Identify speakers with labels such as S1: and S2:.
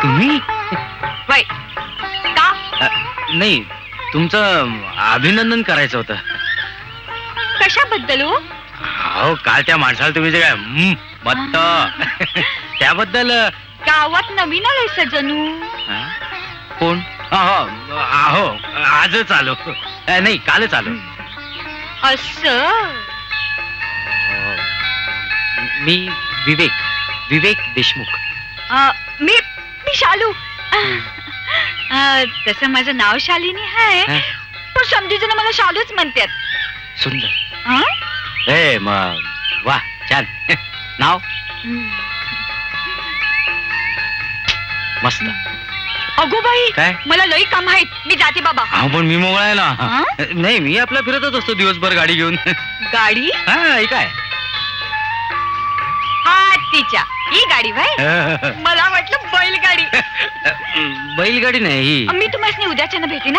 S1: तुम्ही
S2: वय का?
S1: नाही, तुमचं अभिनंदन करायचं होतं.
S2: कशाबद्दल हो?
S1: अहो, काल त्या माणसाला तुम्ही जे काय मत्त त्याबद्दल.
S2: गावात नवीन आलाय सजनू.
S1: कोण? हो, आजच आलो. नाही, कालच आलो.
S2: असं
S1: मी विवेक देशमुख.
S2: मी मी शालू. तसं माझं नाव शालिनी आहे, पण समजी जण मला शालूच म्हणतात.
S1: सुंदर. ए मग वा, छान नाव. मस्त.
S2: अगो बाई,
S1: काय?
S2: मला लई काम आहेत, मी जाते बाबा.
S1: हा, पण मी मोकळा आहे ना. नाही, मी आपला फिरतच असतो दिवसभर गाडी घेऊन.
S2: गाडी?
S1: हा, काय
S2: तिच्या ही गाडी भाई. मला वाटलं बैलगाडी.
S1: बैलगाडी नाही ही.
S2: मी तुम्हाला उद्याच्या भेटे ना.